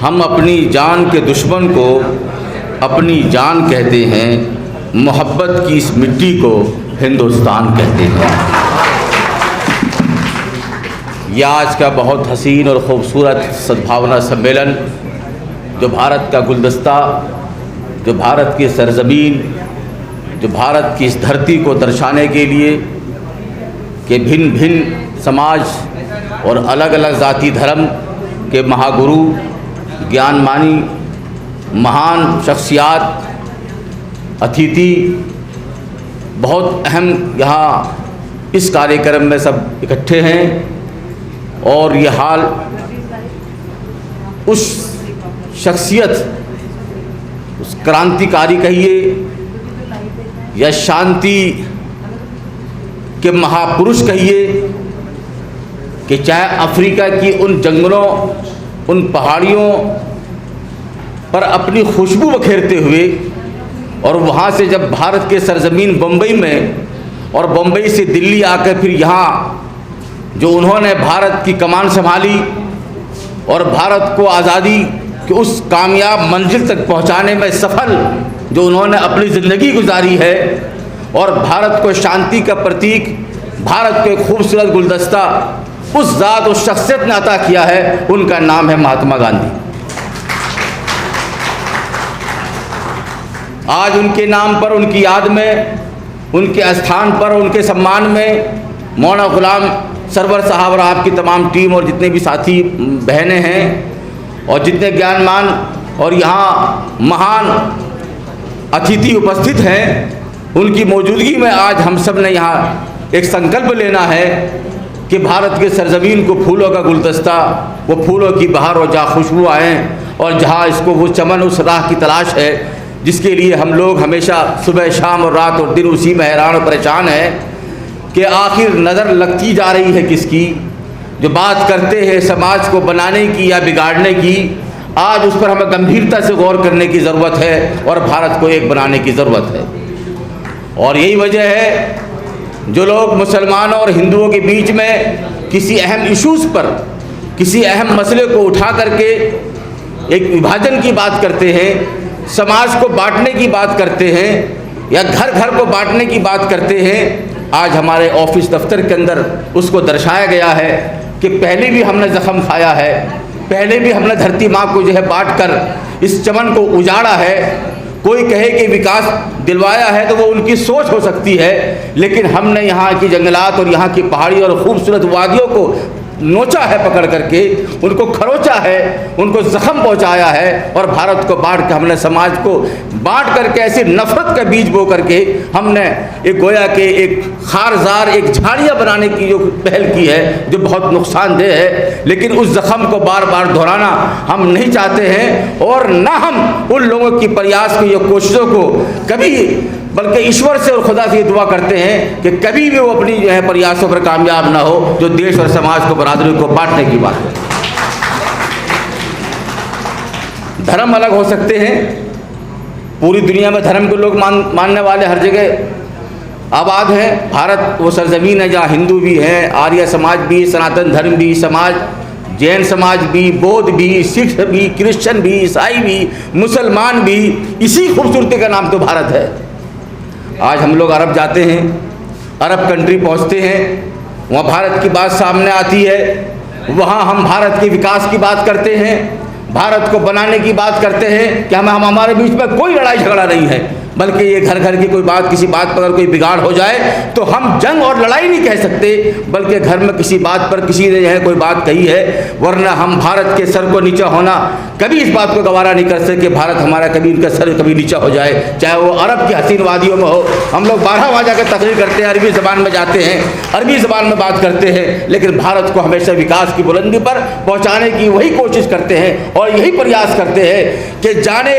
हम अपनी जान के दुश्मन को अपनी जान कहते हैं, मोहब्बत की इस मिट्टी को हिंदुस्तान कहते हैं। यह आज का बहुत हसीन और ख़ूबसूरत सद्भावना सम्मेलन, जो भारत का गुलदस्ता, जो भारत की सरज़मीन, जो भारत की इस धरती को दर्शाने के लिए कि भिन्न भिन्न समाज और अलग अलग जाति धर्म के महागुरु, ज्ञानमानी, महान शख्सियात, अतिथि बहुत अहम यहाँ इस कार्यक्रम में सब इकट्ठे हैं। और ये हाल उस शख्सियत, उस क्रांतिकारी कहिए या शांति के महापुरुष कहिए, कि चाहे अफ्रीका की उन जंगलों, उन पहाड़ियों पर अपनी खुशबू बखेरते हुए और वहाँ से जब भारत के सरज़मीन बम्बई में और बम्बई से दिल्ली आकर फिर यहाँ जो उन्होंने भारत की कमान संभाली और भारत को आज़ादी की उस कामयाब मंजिल तक पहुँचाने में सफल जो उन्होंने अपनी ज़िंदगी गुजारी है, और भारत को शांति का प्रतीक, भारत को एक खूबसूरत गुलदस्ता उस ज़ात, उस शख्सियत ने अता किया है, उनका नाम है महात्मा गांधी। आज उनके नाम पर, उनकी याद में, उनके स्थान पर, उनके सम्मान में मौलाना गुलाम सरवर साहब और आपकी तमाम टीम और जितने भी साथी बहनें हैं और जितने ज्ञानमान और यहाँ महान अतिथि उपस्थित हैं, उनकी मौजूदगी में आज हम सब ने यहाँ एक संकल्प लेना है कि भारत के सरज़मीन को फूलों का गुलदस्ता, वो फूलों की बहार और जहाँ खुशबू आएँ और जहाँ इसको वो चमन, उस राह की तलाश है जिसके लिए हम लोग हमेशा सुबह शाम और रात और दिन उसी में हैरान और परेशान हैं कि आखिर नज़र लगती जा रही है किसकी। जो बात करते हैं समाज को बनाने की या बिगाड़ने की, आज उस पर हमें गंभीरता से गौर करने की ज़रूरत है और भारत को एक बनाने की ज़रूरत है। और यही वजह है जो लोग मुसलमानों और हिंदुओं के बीच में किसी अहम इशूज़ पर, किसी अहम मसले को उठा करके एक विभाजन की बात करते हैं, समाज को बांटने की बात करते हैं या घर घर को बांटने की बात करते हैं, आज हमारे ऑफिस दफ्तर के अंदर उसको दर्शाया गया है कि पहले भी हमने ज़ख्म खाया है, पहले भी हमने धरती माँ को जो है बांट कर इस चमन को उजाड़ा है। कोई कहे कि विकास दिलवाया है तो वो उनकी सोच हो सकती है, लेकिन हमने यहाँ की जंगलात और यहाँ की पहाड़ी और ख़ूबसूरत वादियों को नोचा है, पकड़ करके उनको खरोचा है, उनको ज़ख्म पहुंचाया है। और भारत को बांट के हमने समाज को बांट करके ऐसी नफ़रत का बीज बो करके हमने एक गोया के एक खारजार, एक झाड़ियाँ बनाने की जो पहल की है, जो बहुत नुकसानदेह है। लेकिन उस ज़ख्म को बार बार दोहराना हम नहीं चाहते हैं और ना हम उन लोगों की प्रयास की, कोशिशों को कभी, बल्कि ईश्वर से और खुदा से ये दुआ करते हैं कि कभी भी वो अपनी जो है प्रयासों पर कामयाब ना हो जो देश और समाज को, बरादरी को बांटने की बात है। धर्म अलग हो सकते हैं, पूरी दुनिया में धर्म को लोग मानने वाले हर जगह आबाद हैं। भारत वो सरजमीन है जहाँ हिंदू भी हैं, आर्य समाज भी, सनातन धर्म भी समाज, जैन समाज भी, बौद्ध भी, सिख भी, क्रिश्चियन भी, ईसाई भी, मुसलमान भी। इसी खूबसूरती का नाम तो भारत है। आज हम लोग अरब जाते हैं, अरब कंट्री पहुंचते हैं, वहाँ भारत की बात सामने आती है, वहाँ हम भारत के विकास की बात करते हैं, भारत को बनाने की बात करते हैं कि हमारे बीच में कोई लड़ाई झगड़ा नहीं है, बल्कि ये घर घर की कोई बात, किसी बात पर अगर कोई बिगाड़ हो जाए तो हम जंग और लड़ाई नहीं कह सकते, बल्कि घर में किसी बात पर किसी ने है कोई बात कही है, वरना हम भारत के सर को नीचा होना कभी इस बात को गवारा नहीं कर सकते। भारत हमारा कभी, उनका सर कभी नीचा हो जाए, चाहे वो अरब की हसीन वादियों में हो। हम लोग 12 वहाँ जाकर तकरीर करते हैं, अरबी ज़बान में जाते हैं, अरबी ज़बान में बात करते हैं, लेकिन भारत को हमेशा विकास की बुलंदी पर पहुँचाने की वही कोशिश करते हैं और यही प्रयास करते हैं कि जाने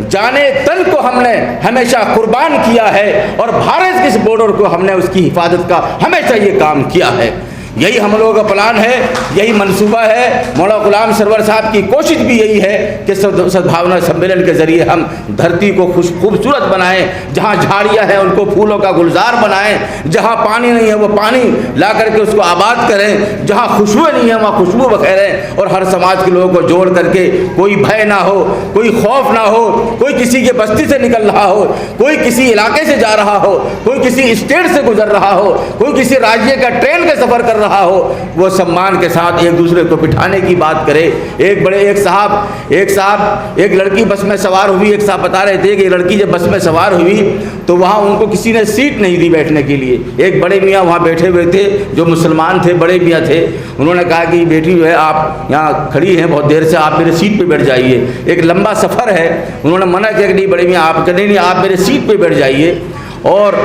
जाने तन को हमने हमेशा कुर्बान किया है और भारत के इस बॉर्डर को हमने उसकी हिफाजत का हमेशा ये काम किया है। यही हम लोगों का प्लान है, यही मंसूबा है। मौलाना गुलाम सरवर साहब की कोशिश भी यही है कि सद्भावना सम्मेलन के ज़रिए हम धरती को खूबसूरत बनाएं, जहाँ झाड़ियाँ हैं उनको फूलों का गुलजार बनाएं, जहाँ पानी नहीं है वो पानी ला करके उसको आबाद करें, जहाँ खुशबू नहीं है वहाँ खुशबू बखेरें, और हर समाज के लोगों को जोड़ करके कोई भय ना हो, कोई खौफ ना हो, कोई किसी के बस्ती से निकल रहा हो, कोई किसी इलाके से जा रहा हो, कोई किसी स्टेट से गुजर रहा हो, कोई किसी राज्य का ट्रेन का सफ़र कर रहा हो, वो सम्मान के साथ एक दूसरे को बिठाने की बात करे। एक साहब एक लड़की बस में सवार हुई, एक साहब बता रहे थे कि लड़की जब बस में सवार हुई तो वहाँ उनको किसी ने सीट नहीं दी बैठने के लिए। एक बड़े मियाँ वहाँ बैठे हुए थे जो मुसलमान थे, बड़े मियाँ थे, उन्होंने कहा कि बेटी जो है आप यहाँ खड़ी हैं बहुत देर से, आप मेरे सीट पे बैठ जाइए, एक लंबा सफ़र है। उन्होंने मना किया कि नहीं बड़े मियाँ आप नहीं आप मेरे सीट पे बैठ जाइए, और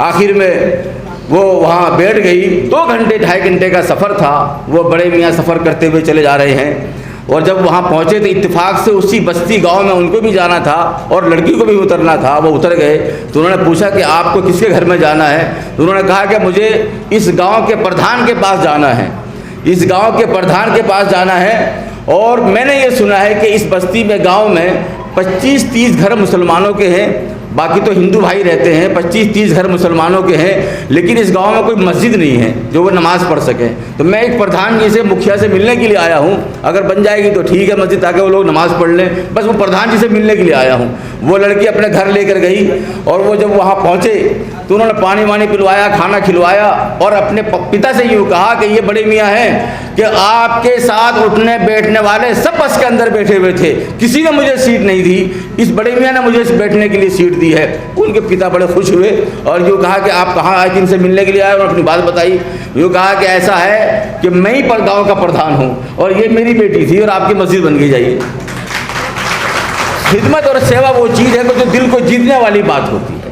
आखिर में वो वहाँ बैठ गई। 2 घंटे 2.5 घंटे का सफ़र था, वो बड़े मियाँ सफ़र करते हुए चले जा रहे हैं, और जब वहाँ पहुँचे तो इत्तेफाक से उसी बस्ती गांव में उनको भी जाना था और लड़की को भी उतरना था। वो उतर गए तो उन्होंने पूछा कि आपको किसके घर में जाना है? तो उन्होंने कहा कि मुझे इस गांव के प्रधान के पास जाना है, इस गांव के प्रधान के पास जाना है, और मैंने ये सुना है कि इस बस्ती में गांव में 25-30 घर मुसलमानों के हैं, बाकी तो हिंदू भाई रहते हैं। 25-30 घर मुसलमानों के हैं, लेकिन इस गांव में कोई मस्जिद नहीं है जो वो नमाज़ पढ़ सकें। तो मैं एक प्रधान जी से, मुखिया से मिलने के लिए आया हूं, अगर बन जाएगी तो ठीक है मस्जिद, ताकि वो लोग नमाज़ पढ़ लें, बस वो प्रधान जी से मिलने के लिए आया हूं। वो लड़की अपने घर लेकर गई, और वो जब वहाँ पहुँचे तो उन्होंने पानी वानी पिलवाया, खाना खिलवाया, और अपने पिता से यूँ कहा कि ये बड़े मियाँ हैं कि आपके साथ उठने बैठने वाले सब बस के अंदर बैठे हुए थे, किसी ने मुझे सीट नहीं दी, इस बड़े मियाँ ने मुझे बैठने के लिए सीट दी है। उनके पिता बड़े खुश हुए और यूँ कहा कि आप कहाँ आए, किनसे मिलने के लिए आए, और अपनी बात बताई। यूँ कहा कि ऐसा है कि मैं ही पर गाँव का प्रधान हूँ और ये मेरी बेटी थी और आपकी मस्जिद बन गई। जाइए, खिदमत और सेवा वो चीज़ है जो दिल को जीतने वाली बात होती है।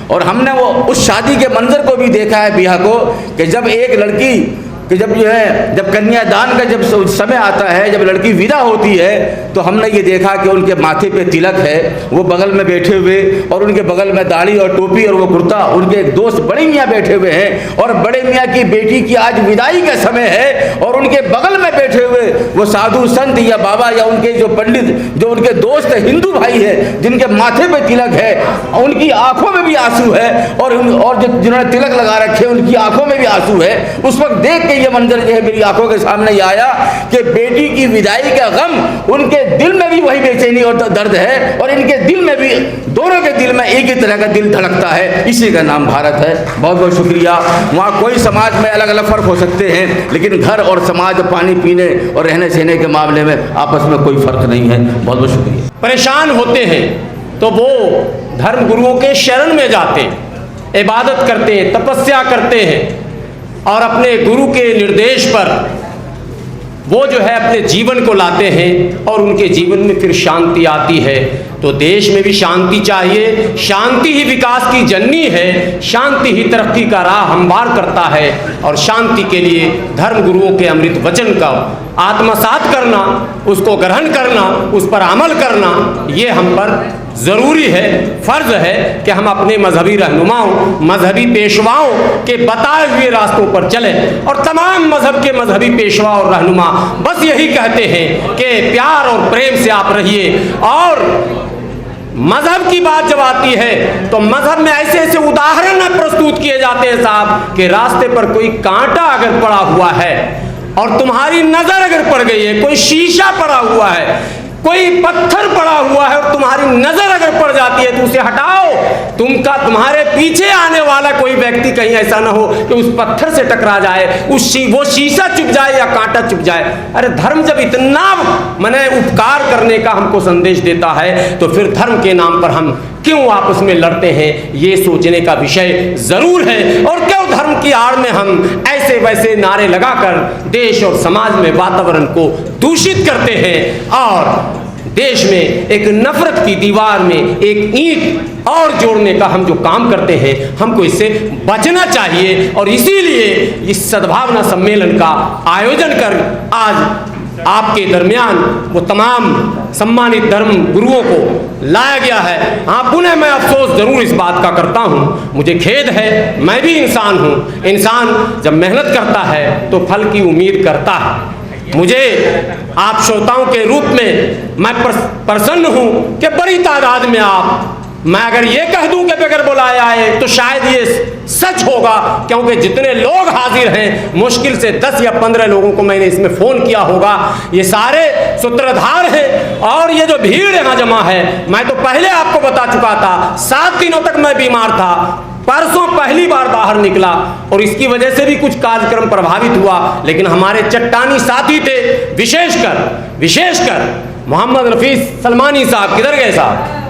और हमने वो उस शादी के मंजर को भी देखा है बिया को, कि जब एक लड़की कि जब जो है जब कन्यादान का जब समय आता है, जब लड़की विदा होती है, तो हमने ये देखा कि उनके माथे पे तिलक है, वो बगल में बैठे हुए, और उनके बगल में दाढ़ी और टोपी और वो कुर्ता, उनके एक दोस्त बड़े मियाँ बैठे हुए हैं, और बड़े मियाँ की बेटी की आज विदाई का समय है, और उनके बगल में बैठे हुए वो साधु संत या बाबा या उनके जो पंडित, जो उनके दोस्त हिंदू भाई है, जिनके माथे पे तिलक है, उनकी आंखों में भी आंसू है, और जो जिन्होंने तिलक लगा रखे उनकी आंखों में भी आंसू है। उस वक्त देख के ये मंजर जो है मेरी आंखों के सामने ये आया कि बेटी की विदाई का गम, उनके दिल में भी वही बेचैनी और दर्द है, और इनके दिल में भी, दोनों के दिल में एक ही तरह का दिल धड़कता है। इसी का नाम भारत है। बहुत बहुत शुक्रिया। वहाँ कोई समाज में अलग अलग फ़र्क हो सकते हैं, लेकिन घर और समाज पानी पीने और रहने सहने के मामले में आपस में कोई फ़र्क नहीं है। बहुत बहुत शुक्रिया। परेशान होते हैं तो वो धर्म गुरुओं के शरण में जाते हैं, इबादत करते हैं, तपस्या करते हैं, और अपने गुरु के निर्देश पर वो जो है अपने जीवन को लाते हैं, और उनके जीवन में फिर शांति आती है। तो देश में भी शांति चाहिए, शांति ही विकास की जननी है, शांति ही तरक्की का राह हमवार करता है, और शांति के लिए धर्म गुरुओं के अमृत वचन का आत्मसात करना, उसको ग्रहण करना, उस पर अमल करना, ये हम पर ज़रूरी है, फ़र्ज़ है कि हम अपने मजहबी रहनुमाओं, मजहबी पेशवाओं के बताए हुए रास्तों पर चलें। और तमाम मजहब के मजहबी पेशवा और रहनुमा बस यही कहते हैं कि प्यार और प्रेम से आप रहिए। और मजहब की बात जब आती है तो मजहब में ऐसे ऐसे उदाहरण प्रस्तुत किए जाते हैं साहब, कि रास्ते पर कोई कांटा अगर पड़ा हुआ है और तुम्हारी नज़र अगर पड़ गई है, कोई शीशा पड़ा हुआ है, कोई पत्थर पड़ा हुआ है और तुम्हारी नजर अगर पड़ जाती है तो उसे हटाओ। तुम्हारे पीछे आने वाला कोई व्यक्ति कहीं ऐसा ना हो कि उस पत्थर से टकरा जाए, वो शीशा चुभ जाए या कांटा चुभ जाए। अरे धर्म जब इतना मने उपकार करने का हमको संदेश देता है, तो फिर धर्म के नाम पर हम क्यों आपस में लड़ते हैं, ये सोचने का विषय जरूर है। और क्यों धर्म की आड़ में हम ऐसे वैसे नारे लगाकर देश और समाज में वातावरण को दूषित करते हैं, और देश में एक नफरत की दीवार में एक ईंट और जोड़ने का हम जो काम करते हैं, हमको इससे बचना चाहिए। और इसीलिए इस सद्भावना सम्मेलन का आयोजन कर आज आपके दरमियान वो तमाम सम्मानित धर्म गुरुओं को लाया गया है। हाँ, पुनः मैं अफसोस ज़रूर इस बात का करता हूँ, मुझे खेद है, मैं भी इंसान हूँ। इंसान जब मेहनत करता है तो फल की उम्मीद करता है। मुझे आप श्रोताओं के रूप में मैं प्रसन्न हूँ कि बड़ी तादाद में आप, मैं अगर ये कह दूं कि बगैर बुलाए आए तो शायद ये सच होगा, क्योंकि जितने लोग हाजिर हैं मुश्किल से 10 या 15 लोगों को मैंने इसमें फ़ोन किया होगा। ये सारे सूत्रधार हैं और ये जो भीड़ यहाँ जमा है, मैं तो पहले आपको बता चुका था, 7 दिनों तक मैं बीमार था, परसों पहली बार बाहर निकला और इसकी वजह से भी कुछ कार्यक्रम प्रभावित हुआ। लेकिन हमारे चट्टानी साथी थे, विशेषकर मोहम्मद नफीस सलमानी साहब, किधर गए साहब?